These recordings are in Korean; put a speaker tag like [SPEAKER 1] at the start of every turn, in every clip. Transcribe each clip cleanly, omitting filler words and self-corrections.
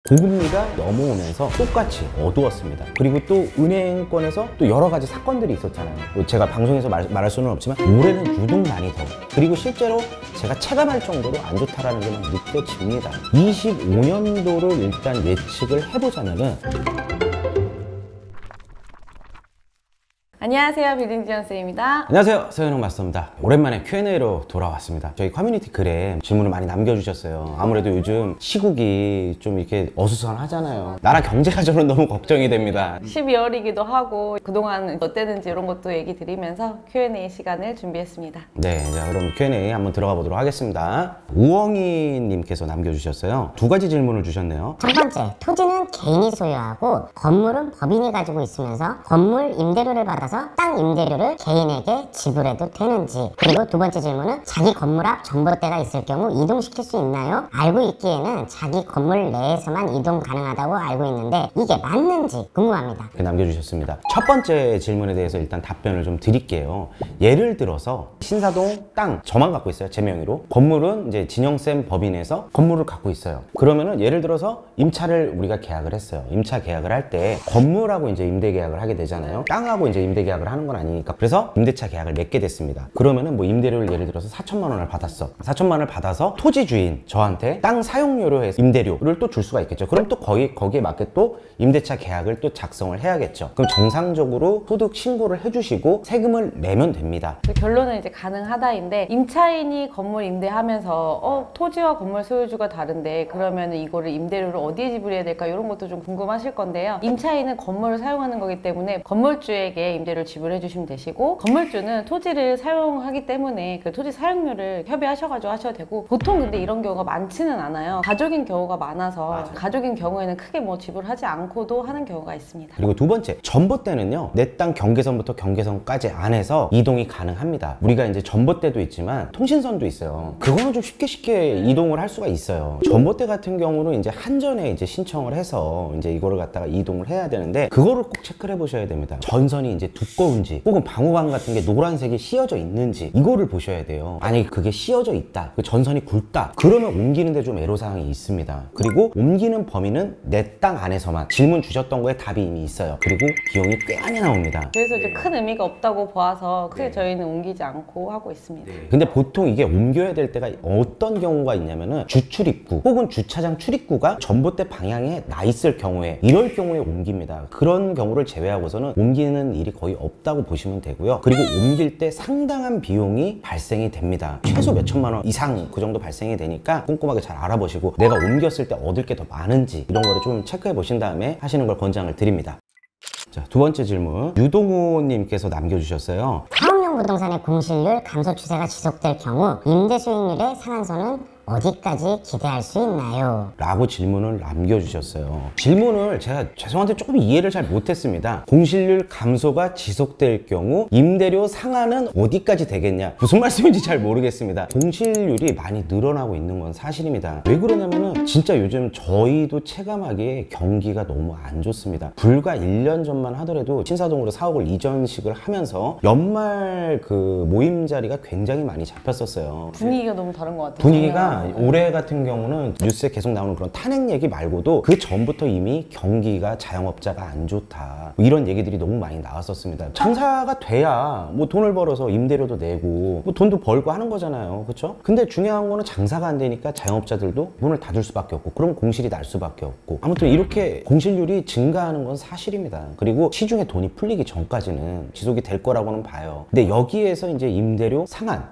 [SPEAKER 1] 고금리가 넘어오면서 똑같이 어두웠습니다. 그리고 또 은행권에서 또 여러 가지 사건들이 있었잖아요. 뭐 제가 방송에서 말할 수는 없지만 올해는 유독 많이 더, 그리고 실제로 제가 체감할 정도로 안 좋다라는 게 막 느껴집니다. 25년도를 일단 예측을 해보자면은,
[SPEAKER 2] 안녕하세요, 빌딩지연쌤입니다.
[SPEAKER 1] 안녕하세요, 서현웅 마스터입니다. 오랜만에 Q&A로 돌아왔습니다. 저희 커뮤니티 글에 질문을 많이 남겨주셨어요. 아무래도 요즘 시국이 좀 이렇게 어수선하잖아요. 나라 경제가 저는 너무 걱정이 됩니다.
[SPEAKER 2] 12월이기도 하고 그동안 어땠는지 이런 것도 얘기 드리면서 Q&A 시간을 준비했습니다.
[SPEAKER 1] 네, 자 그럼 Q&A 한번 들어가 보도록 하겠습니다. 우엉이님께서 남겨주셨어요. 두 가지 질문을 주셨네요.
[SPEAKER 3] 첫 번째, 토지는 개인이 소유하고 건물은 법인이 가지고 있으면서 건물 임대료를 받아서 땅 임대료를 개인에게 지불해도 되는지, 그리고 두 번째 질문은 자기 건물 앞 전봇대가 있을 경우 이동시킬 수 있나요? 알고 있기에는 자기 건물 내에서만 이동 가능하다고 알고 있는데 이게 맞는지 궁금합니다.
[SPEAKER 1] 남겨주셨습니다. 첫 번째 질문에 대해서 일단 답변을 좀 드릴게요. 예를 들어서 신사동 땅 저만 갖고 있어요. 제 명의로. 건물은 이제 진영쌤 법인에서 건물을 갖고 있어요. 그러면은 예를 들어서 임차를 우리가 계약을 했어요. 임차 계약을 할 때 건물하고 이제 임대 계약을 하게 되잖아요. 땅하고 이제 임대 계약을 하는 건 아니니까. 그래서 임대차 계약을 맺게 됐습니다. 그러면은 뭐 임대료를 예를 들어서 4천만 원을 받았어. 4천만 원을 받아서 토지 주인 저한테 땅 사용료로 해서 임대료를 또 줄 수가 있겠죠. 그럼 또 거기에 맞게 또 임대차 계약을 또 작성을 해야겠죠. 그럼 정상적으로 소득 신고를 해주시고 세금을 내면 됩니다.
[SPEAKER 2] 결론은 이제 가능하다인데, 임차인이 건물 임대하면서 토지와 건물 소유주가 다른데 그러면 이거를 임대료를 어디에 지불해야 될까, 이런 것도 좀 궁금하실 건데요. 임차인은 건물을 사용하는 거기 때문에 건물주에게 임대료를 지불해 주시면 되시고, 건물주는 토지를 사용하기 때문에 그 토지 사용료를 협의하셔가지고 하셔도 되고, 보통 근데 이런 경우가 많지는 않아요. 가족인 경우가 많아서
[SPEAKER 1] 맞아요.
[SPEAKER 2] 가족인 경우에는 크게 뭐 지불하지 않고도 하는 경우가 있습니다.
[SPEAKER 1] 그리고 두 번째, 전봇대는요, 내 땅 경계선부터 경계선까지 안에서 이동이 가능합니다. 우리가 이제 전봇대도 있지만 통신선도 있어요. 그거는 좀 쉽게 이동을 할 수가 있어요. 전봇대 같은 경우는 이제 한전에 이제 신청을 해서 이제 이거를 갖다가 이동을 해야 되는데, 그거를 꼭 체크를 해보셔야 됩니다. 전선이 이제 두꺼운지 혹은 방호방 같은 게 노란색이 씌어져 있는지 이거를 보셔야 돼요. 만약에 그게 씌어져 있다, 그 전선이 굵다, 그러면 옮기는데 좀 애로사항이 있습니다. 그리고 옮기는 범위는 내 땅 안에서만. 질문 주셨던 거에 답이 이미 있어요. 그리고 비용이 꽤 많이 나옵니다.
[SPEAKER 2] 그래서 이제 큰 의미가 없다고 보아서 크게 저희는 옮기지 않고 하고 있습니다.
[SPEAKER 1] 근데 보통 이게 옮겨야 될 때가 어떤 경우가 있냐면은 주출입구 혹은 주차장 출입구가 전봇대 방향에 나 있을 경우에, 이럴 경우에 옮깁니다. 그런 경우를 제외하고서는 옮기는 일이 거의 없다고 보시면 되고요. 그리고 옮길 때 상당한 비용이 발생이 됩니다. 최소 몇 천만 원 이상 그 정도 발생이 되니까 꼼꼼하게 잘 알아보시고 내가 옮겼을 때 얻을 게 더 많은지 이런 거를 좀 체크해 보신 다음에 하시는 걸 권장을 드립니다. 자, 두 번째 질문 유동호 님께서 남겨주셨어요.
[SPEAKER 3] 사업용 부동산의 공실률 감소 추세가 지속될 경우 임대 수익률의 상한선은 어디까지 기대할 수 있나요?
[SPEAKER 1] 라고 질문을 남겨주셨어요. 질문을 제가 죄송한데 조금 이해를 잘 못했습니다. 공실률 감소가 지속될 경우 임대료 상한은 어디까지 되겠냐, 무슨 말씀인지 잘 모르겠습니다. 공실률이 많이 늘어나고 있는 건 사실입니다. 왜 그러냐면은 진짜 요즘 저희도 체감하기에 경기가 너무 안 좋습니다. 불과 1년 전만 하더라도 신사동으로 사옥을 이전식을 하면서 연말 그 모임 자리가 굉장히 많이 잡혔었어요.
[SPEAKER 2] 분위기가 너무 다른 것 같아요.
[SPEAKER 1] 분위기가 올해 같은 경우는 뉴스에 계속 나오는 그런 탄핵 얘기 말고도 그 전부터 이미 경기가 자영업자가 안 좋다, 이런 얘기들이 너무 많이 나왔었습니다. 장사가 돼야 뭐 돈을 벌어서 임대료도 내고 뭐 돈도 벌고 하는 거잖아요. 그렇죠? 근데 중요한 거는 장사가 안 되니까 자영업자들도 문을 닫을 수밖에 없고, 그럼 공실이 날 수밖에 없고, 아무튼 이렇게 공실률이 증가하는 건 사실입니다. 그리고 시중에 돈이 풀리기 전까지는 지속이 될 거라고는 봐요. 근데 여기에서 이제 임대료 상한이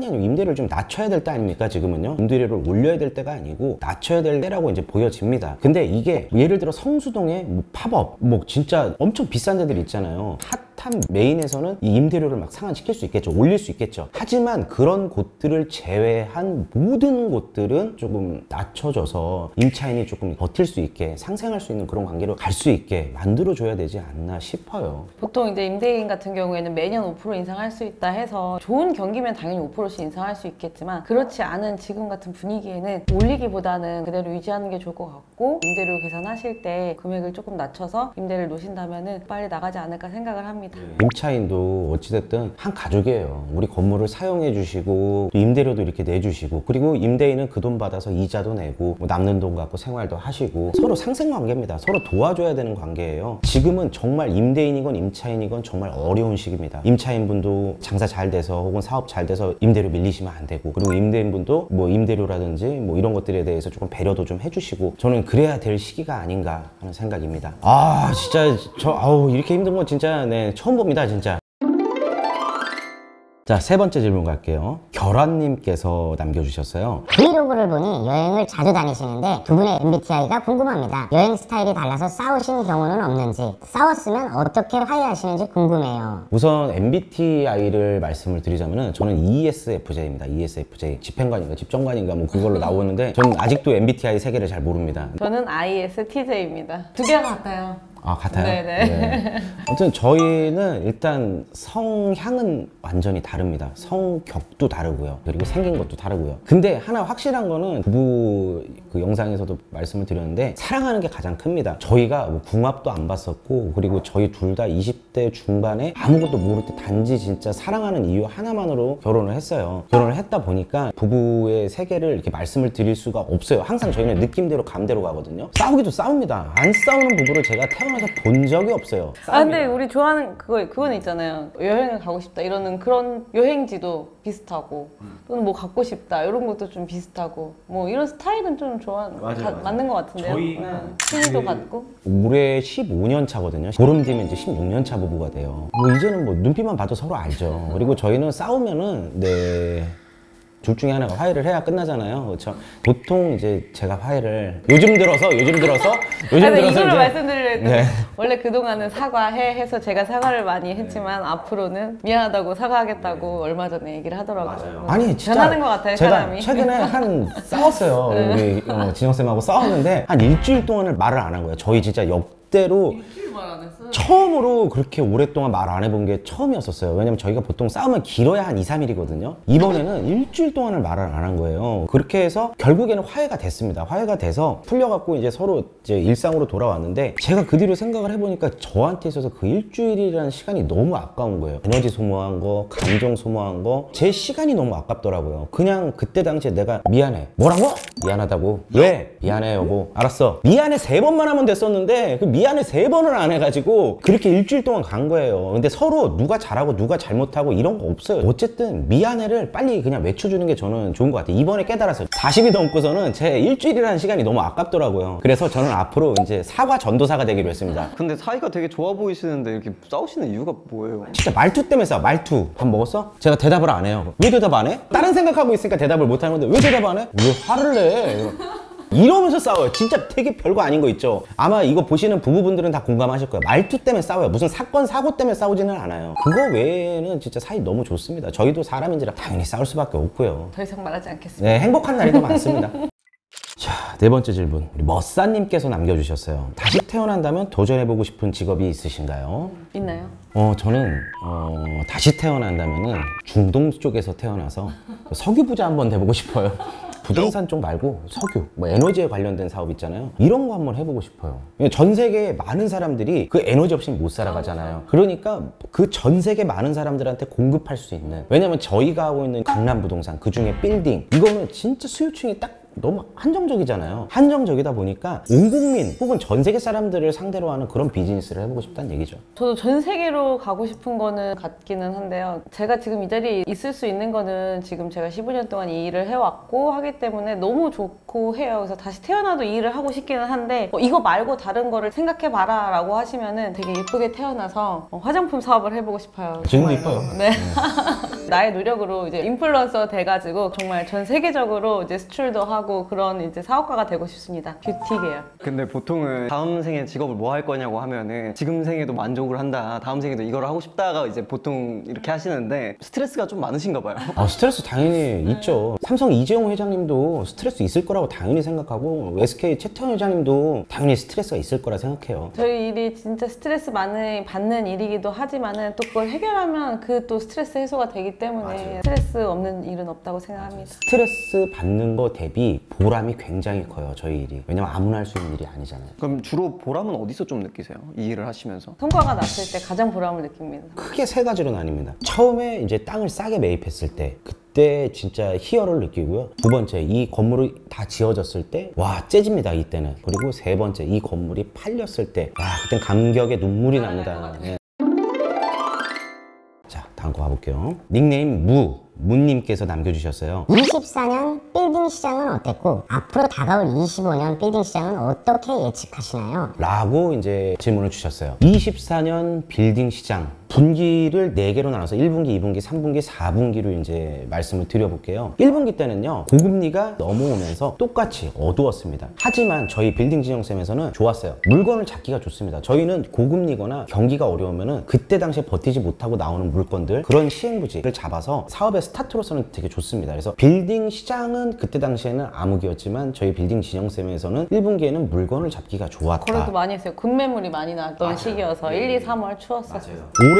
[SPEAKER 1] 아니고 임대료를 좀 낮춰야 될 때 아닙니까? 지금은요, 임대료를 올려야 될 때가 아니고 낮춰야 될 때라고 이제 보여집니다. 근데 이게 예를 들어 성수동에 뭐 팝업, 뭐 진짜 엄청 비싼 데들 있잖아요. 핫한 메인에서는 이 임대료를 막 상한시킬 수 있겠죠. 올릴 수 있겠죠. 하지만 그런 곳들을 제외한 모든 곳들은 조금 낮춰져서 임차인이 조금 버틸 수 있게, 상생할 수 있는 그런 관계로 갈 수 있게 만들어줘야 되지 않나 싶어요.
[SPEAKER 2] 보통 이제 임대인 같은 경우에는 매년 5% 인상할 수 있다 해서, 좋은 경기면 당연히 5%씩 인상할 수 있겠지만 그렇지 않은 지금 같은 분위기에는 올리기보다는 그대로 유지하는 게 좋을 것 같고, 임대료 계산하실 때 금액을 조금 낮춰서 임대를 놓으신다면 빨리 나가지 않을까 생각을 합니다. 합니다.
[SPEAKER 1] 임차인도 어찌됐든 한 가족이에요. 우리 건물을 사용해 주시고 임대료도 이렇게 내주시고 그리고 임대인은 그 돈 받아서 이자도 내고 뭐 남는 돈 갖고 생활도 하시고 서로 상생관계입니다. 서로 도와줘야 되는 관계예요. 지금은 정말 임대인이건 임차인이건 정말 어려운 시기입니다. 임차인분도 장사 잘 돼서 혹은 사업 잘 돼서 임대료 밀리시면 안 되고 그리고 임대인분도 뭐 임대료라든지 뭐 이런 것들에 대해서 조금 배려도 좀 해주시고 저는 그래야 될 시기가 아닌가 하는 생각입니다. 아 진짜 아우 이렇게 힘든 건 진짜 네 처음 봅니다 진짜. 자, 세 번째 질문 갈게요. 결환님께서 남겨주셨어요.
[SPEAKER 3] 브이로그를 보니 여행을 자주 다니시는데 두 분의 MBTI가 궁금합니다. 여행 스타일이 달라서 싸우신 경우는 없는지, 싸웠으면 어떻게 화해하시는지 궁금해요.
[SPEAKER 1] 우선 MBTI를 말씀을 드리자면은 저는 ESFJ입니다. ESFJ. 집행관인가 집정관인가 뭐 그걸로 나오는데 저는 아직도 MBTI 세계를 잘 모릅니다.
[SPEAKER 2] 저는 ISTJ입니다. 두 개가 같아요.
[SPEAKER 1] 아, 같아요?
[SPEAKER 2] 네네.
[SPEAKER 1] 네. 아무튼 저희는 일단 성향은 완전히 다릅니다. 성격도 다르고요. 그리고 생긴 것도 다르고요. 근데 하나 확실한 거는 부부 그 영상에서도 말씀을 드렸는데 사랑하는 게 가장 큽니다. 저희가 뭐 궁합도 안 봤었고 그리고 저희 둘 다 20대 중반에 아무것도 모를 때 단지 진짜 사랑하는 이유 하나만으로 결혼을 했어요. 결혼을 했다 보니까 부부의 세계를 이렇게 말씀을 드릴 수가 없어요. 항상 저희는 느낌대로 감대로 가거든요. 싸우기도 싸웁니다. 안 싸우는 부부를 제가 태어나서 본 적이 없어요.
[SPEAKER 2] 아 근데 우리 좋아하는 그건 있잖아요. 여행을 가고 싶다 이러는 그런 여행지도 비슷하고 또는 뭐 갖고 싶다 이런 것도 좀 비슷하고 뭐 이런 스타일은 좀
[SPEAKER 1] 맞아요.
[SPEAKER 2] 맞는 것 같은데요. 취미도 같고.
[SPEAKER 1] 올해 15년 차거든요. 보름 뒤면 이제 16년 차 부부가 돼요. 뭐 이제는 뭐 눈빛만 봐도 서로 알죠. 그리고 저희는 싸우면은 네. 둘 중에 하나가 화해를 해야 끝나잖아요. 그렇죠? 보통 이제 제가 화해를 요즘 들어서
[SPEAKER 2] 이거를 말씀드리려고
[SPEAKER 1] 네.
[SPEAKER 2] 원래 그동안은 사과해 해서 제가 사과를 많이 했지만 앞으로는 미안하다고 사과하겠다고 얼마 전에 얘기를 하더라고요.
[SPEAKER 1] 아니 진짜
[SPEAKER 2] 변하는 것 같아요.
[SPEAKER 1] 제가
[SPEAKER 2] 사람이.
[SPEAKER 1] 최근에 싸웠어요. 우리 진영쌤하고 싸웠는데 한 일주일 동안을 말을 안 한 거예요. 저희 진짜 역대로
[SPEAKER 2] 일주일 말 안 했어요?
[SPEAKER 1] 처음으로 그렇게 오랫동안 말 안 해본 게 처음이었었어요. 왜냐면 저희가 보통 싸우면 길어야 한 2, 3일이거든요. 이번에는 일주일 동안을 말을 안 한 거예요. 그렇게 해서 결국에는 화해가 됐습니다. 화해가 돼서 풀려갖고 이제 서로 이제 일상으로 돌아왔는데 제가 그 뒤로 생각을 해보니까 저한테 있어서 그 일주일이라는 시간이 너무 아까운 거예요. 에너지 소모한 거, 감정 소모한 거, 제 시간이 너무 아깝더라고요. 그냥 그때 당시에 내가 미안해. 뭐라고? 미안하다고. 왜? 미안해 여보. 알았어. 미안해 3번만 하면 됐었는데 그 미안해 3번을 안 해가지고 그렇게 일주일 동안 간 거예요. 근데 서로 누가 잘하고 누가 잘못하고 이런 거 없어요. 어쨌든 미안해를 빨리 그냥 외쳐주는 게 저는 좋은 것 같아요. 이번에 깨달았어요. 40이 넘고서는 제 일주일이라는 시간이 너무 아깝더라고요. 그래서 저는 앞으로 이제 사과 전도사가 되기로 했습니다.
[SPEAKER 4] 근데 사이가 되게 좋아 보이시는데 이렇게 싸우시는 이유가 뭐예요?
[SPEAKER 1] 진짜 말투 때문에 싸워. 말투. 밥 먹었어? 제가 대답을 안 해요. 왜 대답 안 해? 다른 생각하고 있으니까 대답을 못 하는 건데 왜 대답 안 해? 왜 화를 내? 이러면서 싸워요. 진짜 되게 별거 아닌 거 있죠. 아마 이거 보시는 부부분들은 다 공감하실 거예요. 말투 때문에 싸워요. 무슨 사건 사고 때문에 싸우지는 않아요. 그거 외에는 진짜 사이 너무 좋습니다. 저희도 사람인지라 당연히 싸울 수밖에 없고요.
[SPEAKER 2] 더 이상 말하지 않겠습니다.
[SPEAKER 1] 네, 행복한 날이 더 많습니다. 자, 네 번째 질문. 우리 머싸님께서 남겨주셨어요. 다시 태어난다면 도전해보고 싶은 직업이 있으신가요?
[SPEAKER 2] 있나요?
[SPEAKER 1] 저는 다시 태어난다면은 중동 쪽에서 태어나서 석유 부자 한번 돼보고 싶어요. 부동산 쪽 말고 석유, 뭐 에너지에 관련된 사업 있잖아요. 이런 거 한번 해보고 싶어요. 전 세계에 많은 사람들이 그 에너지 없이 못 살아가잖아요. 그러니까 그 전 세계 많은 사람들한테 공급할 수 있는, 왜냐면 저희가 하고 있는 강남 부동산, 그 중에 빌딩, 이거는 진짜 수요층이 딱 너무 한정적이잖아요. 한정적이다 보니까 온 국민 혹은 전 세계 사람들을 상대로 하는 그런 비즈니스를 해보고 싶다는 얘기죠.
[SPEAKER 2] 저도 전 세계로 가고 싶은 거는 같기는 한데요. 제가 지금 이 자리에 있을 수 있는 거는 지금 제가 15년 동안 이 일을 해왔고 하기 때문에 너무 좋고 해요. 그래서 다시 태어나도 이 일을 하고 싶기는 한데 이거 말고 다른 거를 생각해봐라 라고 하시면은 되게 예쁘게 태어나서 화장품 사업을 해보고 싶어요.
[SPEAKER 1] 지금도 이뻐요.
[SPEAKER 2] 네. 나의 노력으로 이제 인플루언서 돼가지고 정말 전 세계적으로 이제 수출도 하고 그런 이제 사업가가 되고 싶습니다. 뷰티 계열.
[SPEAKER 4] 근데 보통은 다음 생에 직업을 뭐 할 거냐고 하면은 지금 생에도 만족을 한다, 다음 생에도 이걸 하고 싶다가 이제 보통 이렇게 하시는데 스트레스가 좀 많으신가 봐요.
[SPEAKER 1] 스트레스 당연히 있죠. 삼성 이재용 회장님도 스트레스 있을 거라고 당연히 생각하고 SK 최태원 회장님도 당연히 스트레스가 있을 거라 생각해요.
[SPEAKER 2] 저희 일이 진짜 스트레스 많이 받는 일이기도 하지만은 또 그걸 해결하면 그 또 스트레스 해소가 되기 때문에
[SPEAKER 1] 맞아요.
[SPEAKER 2] 스트레스 없는 일은 없다고 생각합니다.
[SPEAKER 1] 스트레스 받는 거 대비 보람이 굉장히 커요, 저희 일이. 왜냐면 아무나 할 수 있는 일이 아니잖아요.
[SPEAKER 4] 그럼 주로 보람은 어디서 좀 느끼세요? 이 일을 하시면서?
[SPEAKER 2] 성과가 났을 때 가장 보람을 느낍니다.
[SPEAKER 1] 크게 세 가지로 나뉩니다. 처음에 이제 땅을 싸게 매입했을 때 그때 진짜 희열을 느끼고요. 두 번째, 이 건물이 다 지어졌을 때 와, 째집니다, 이때는. 그리고 세 번째, 이 건물이 팔렸을 때 와, 그땐 감격에 눈물이 납니다. 예. 자, 다음 거 가볼게요. 닉네임 무님께서 남겨주셨어요.
[SPEAKER 3] 24년 빌딩 시장은 어땠고 앞으로 다가올 25년 빌딩 시장은 어떻게 예측하시나요?
[SPEAKER 1] 라고 이제 질문을 주셨어요. 24년 빌딩 시장 분기를 4개로 나눠서 1분기, 2분기, 3분기, 4분기로 이제 말씀을 드려볼게요. 1분기 때는요, 고금리가 넘어오면서 똑같이 어두웠습니다. 하지만 저희 빌딩 진영쌤에서는 좋았어요. 물건을 잡기가 좋습니다. 저희는 고금리거나 경기가 어려우면은 그때 당시에 버티지 못하고 나오는 물건들, 그런 시행부지를 잡아서 사업의 스타트로서는 되게 좋습니다. 그래서 빌딩 시장은 그때 당시에는 암흑이었지만 저희 빌딩 진영쌤에서는 1분기에는 물건을 잡기가 좋았다.
[SPEAKER 2] 거래도 많이 했어요. 급매물이 많이 나왔던 시기여서 1, 2, 3월 추웠었어요.
[SPEAKER 1] 올해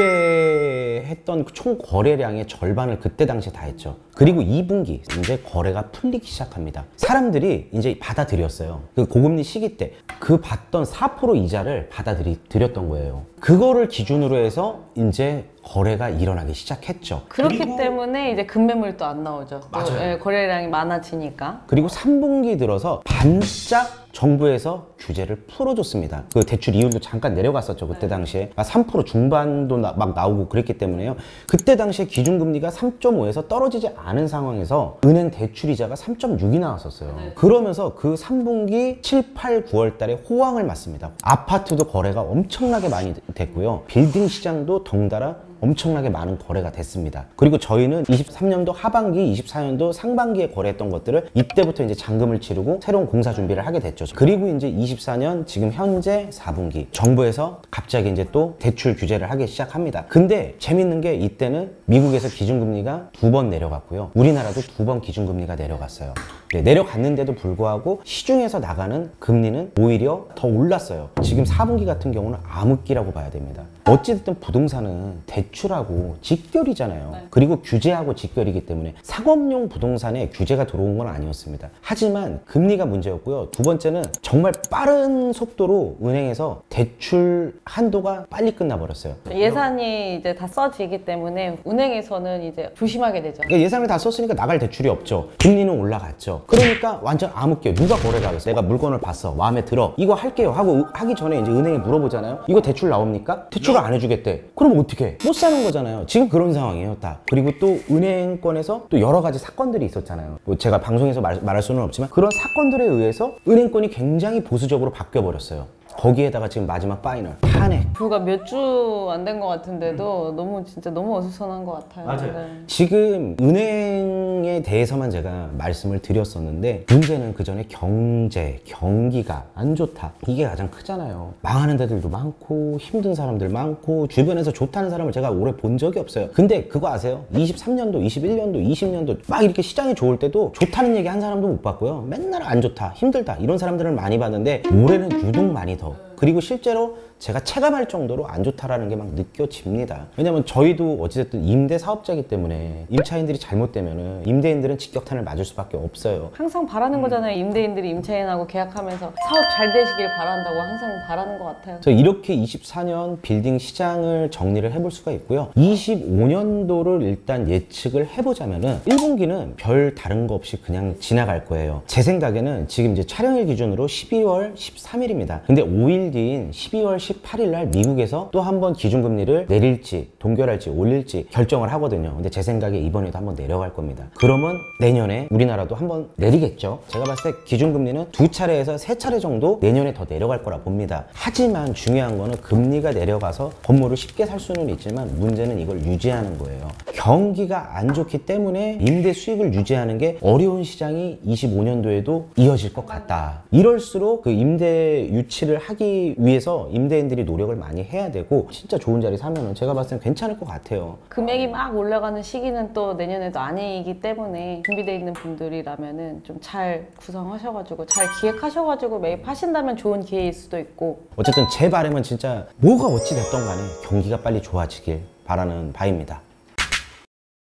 [SPEAKER 1] 했던 총 거래량의 절반을 그때 당시에 다 했죠. 그리고 2분기 이제 거래가 풀리기 시작합니다. 사람들이 이제 받아들였어요. 그 고금리 시기 때 그 받던 4% 이자를 받아들였던 거예요. 그거를 기준으로 해서 이제 거래가 일어나기 시작했죠.
[SPEAKER 2] 그렇기 때문에 이제 급매물도 안 나오죠. 또, 예, 거래량이 많아지니까.
[SPEAKER 1] 그리고 3분기 들어서 반짝 정부에서 규제를 풀어줬습니다. 그 대출 이율도 잠깐 내려갔었죠. 그때 당시에 3% 중반도 막 나오고 그랬기 때문에요. 그때 당시에 기준금리가 3.5에서 떨어지지 않은 상황에서 은행 대출이자가 3.6이 나왔었어요. 그러면서 그 3분기 7, 8, 9월 달에 호황을 맞습니다. 아파트도 거래가 엄청나게 많이 됐고요. 빌딩 시장도 덩달아 엄청나게 많은 거래가 됐습니다. 그리고 저희는 23년도 하반기, 24년도 상반기에 거래했던 것들을 이때부터 이제 잔금을 치르고 새로운 공사 준비를 하게 됐죠. 그리고 이제 24년 지금 현재 4분기 정부에서 갑자기 이제 또 대출 규제를 하기 시작합니다. 근데 재밌는 게 이때는 미국에서 기준금리가 2번 내려갔고요. 우리나라도 2번 기준금리가 내려갔어요. 네, 내려갔는데도 불구하고 시중에서 나가는 금리는 오히려 더 올랐어요. 지금 4분기 같은 경우는 암흑기라고 봐야 됩니다. 어찌됐든 부동산은 대출하고 직결이잖아요. 그리고 규제하고 직결이기 때문에 상업용 부동산에 규제가 들어온 건 아니었습니다. 하지만 금리가 문제였고요. 두 번째는 정말 빠른 속도로 은행에서 대출 한도가 빨리 끝나버렸어요.
[SPEAKER 2] 예산이 이제 다 써지기 때문에 은행에서는 이제 조심하게 되죠.
[SPEAKER 1] 그러니까 예산을 다 썼으니까 나갈 대출이 없죠. 금리는 올라갔죠. 그러니까 완전 암흑기예요. 누가 거래를 하겠어? 내가 물건을 봤어. 마음에 들어. 이거 할게요 하고 하기 전에 이제 은행에 물어보잖아요. 이거 대출 나옵니까? 대출을 안 해주겠대. 그럼 어떻게? 못 사는 거잖아요. 지금 그런 상황이에요, 딱. 그리고 또 은행권에서 또 여러 가지 사건들이 있었잖아요. 뭐 제가 방송에서 말할 수는 없지만 그런 사건들에 의해서 은행권이 굉장히 보수적으로 바뀌어 버렸어요. 거기에다가 지금 마지막 파이널 탄핵.
[SPEAKER 2] 불과 몇 주 안 된 것 같은데도 너무 진짜 너무 어수선한 것 같아요. 네.
[SPEAKER 1] 지금 은행에 대해서만 제가 말씀을 드렸었는데 문제는 그 전에 경제, 경기가 안 좋다. 이게 가장 크잖아요. 망하는 데들도 많고 힘든 사람들 많고 주변에서 좋다는 사람을 제가 오래 본 적이 없어요. 근데 그거 아세요? 23년도, 21년도, 20년도 막 이렇게 시장이 좋을 때도 좋다는 얘기 한 사람도 못 봤고요. 맨날 안 좋다, 힘들다 이런 사람들을 많이 봤는데 올해는 유독 많이 더. 그리고 실제로 제가 체감할 정도로 안 좋다라는 게 막 느껴집니다. 왜냐면 저희도 어찌됐든 임대 사업자이기 때문에 임차인들이 잘못되면은 임대인들은 직격탄을 맞을 수밖에 없어요.
[SPEAKER 2] 항상 바라는 거잖아요. 임대인들이 임차인하고 계약하면서 사업 잘 되시길 바란다고 항상 바라는 것 같아요.
[SPEAKER 1] 그래서 이렇게 24년 빌딩 시장을 정리를 해볼 수가 있고요. 25년도를 일단 예측을 해보자면은 1분기는 별 다른 거 없이 그냥 지나갈 거예요. 제 생각에는 지금 이제 촬영일 기준으로 12월 13일입니다. 근데 5일 뒤인 12월 18일 날 미국에서 또 한 번 기준금리를 내릴지 동결할지 올릴지 결정을 하거든요. 근데 제 생각에 이번에도 한번 내려갈 겁니다. 그러면 내년에 우리나라도 한번 내리겠죠. 제가 봤을 때 기준금리는 2차례에서 3차례 정도 내년에 더 내려갈 거라 봅니다. 하지만 중요한 거는 금리가 내려가서 건물을 쉽게 살 수는 있지만 문제는 이걸 유지하는 거예요. 경기가 안 좋기 때문에 임대 수익을 유지하는 게 어려운 시장이 25년도에도 이어질 것 같다. 이럴수록 그 임대 유치를 하기 위해서 임대인들이 노력을 많이 해야 되고 진짜 좋은 자리 사면은 제가 봤을 땐 괜찮을 것 같아요.
[SPEAKER 2] 금액이 막 올라가는 시기는 또 내년에도 아니기 때문에 준비되어 있는 분들이라면은 좀 잘 구성하셔가지고 잘 기획하셔가지고 매입하신다면 좋은 기회일 수도 있고.
[SPEAKER 1] 어쨌든 제 바람은 진짜 뭐가 어찌 됐던 간에 경기가 빨리 좋아지길 바라는 바입니다.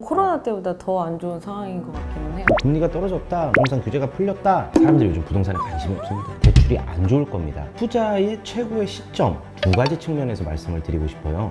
[SPEAKER 2] 코로나 때보다 더 안 좋은 상황인 것 같기는 해요.
[SPEAKER 1] 금리가 떨어졌다, 부동산 규제가 풀렸다, 사람들이 요즘 부동산에 관심이 없습니다. 대출이 안 좋을 겁니다. 투자의 최고의 시점 두 가지 측면에서 말씀을 드리고 싶어요.